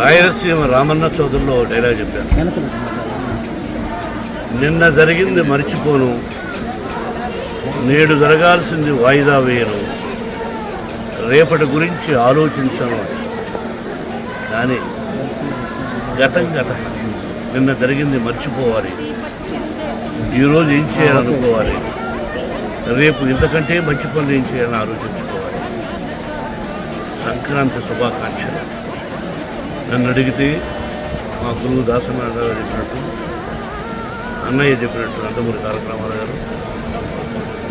Rayalaseema Ramanna చౌదరిలో dialogue చెప్పాను. నిన్న జరిగింది మర్చిపోను, నేడు జరగాల్సింది వాయిదా వేయను, రేపటి గురించి ఆలోచించను. కానీ గతం గతం, నిన్న జరిగింది మర్చిపోవాలి, ఈరోజు ఏం చేయాలనుకోవాలి, రేపు ఇంతకంటే మంచి పనులు ఏం చేయాలని ఆలోచించుకోవాలి. సంక్రాంతి శుభాకాంక్షలు. నన్ను అడిగితే మా గురువు దాసనారాయణ గారు చెప్పినట్టు, అన్నయ్య చెప్పినట్టు, నందమూరి తారక రామారావు గారు,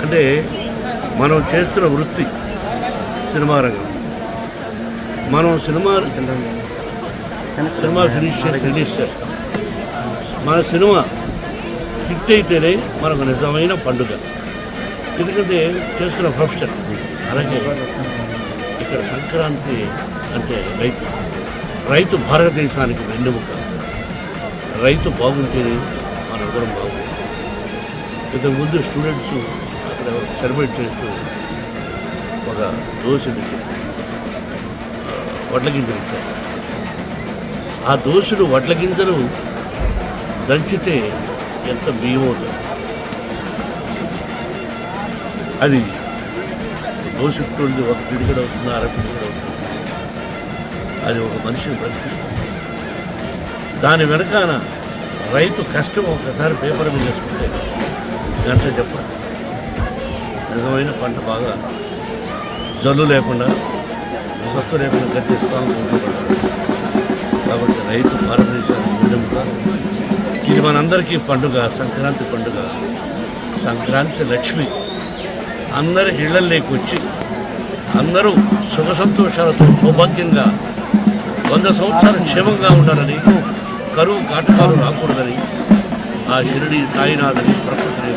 అంటే మనం చేస్తున్న వృత్తి సినిమా రంగం. మనం సినిమా ఫినిష్ చేసి రిలీజ్ చేస్తాం. మన సినిమా హిట్ అయితేనే మనకు నిజమైన పండుగ. ఎందుకంటే చేస్తున్న ప్రొఫెషన్. అలాగే ఇక్కడ సంక్రాంతి అంటే రైతు భారతదేశానికి వెన్నెముక. రైతు బాగుంటేనే మనందరం బాగుంటుంది. ఇంతకుముందు స్టూడెంట్స్ అక్కడ సెలబ్రేట్ చేస్తూ ఒక దోశని వడ్ల గింజలు ఇచ్చారు. ఆ దోశలు వడ్ల గింజలు దంచితే ఎంత బియ్యం అవుతుంది. అది దోశుంటుంది, ఒక పిడిగడ అవుతుంది, అర పిడిగడ అవుతుంది. అది ఒక మనిషిని బ్రతికిస్తుంది. దాని వెనకాల రైతు కష్టం ఒకసారి పేపర్ మీద వేసుకుంటే గంట చెప్పాలి. నిజమైన పంట బాగా జల్లు లేకుండా, సత్తు లేకుండా గట్టిస్తాను ఉంటున్నాడు. కాబట్టి రైతు భారతదేశానికి వెన్నెముక. ఇది మనందరికీ పండుగ, సంక్రాంతి పండుగ. సంక్రాంతి లక్ష్మి అందరి ఇళ్లలోకి వచ్చి అందరూ సుఖ సంతోషాలతో సౌభాగ్యంగా 100 సంవత్సరాలు క్షేమంగా ఉండాలని, కరువు కాటకాలు రాకూడదని ఆ షిరిడి సాయినాథని ప్రకృతిని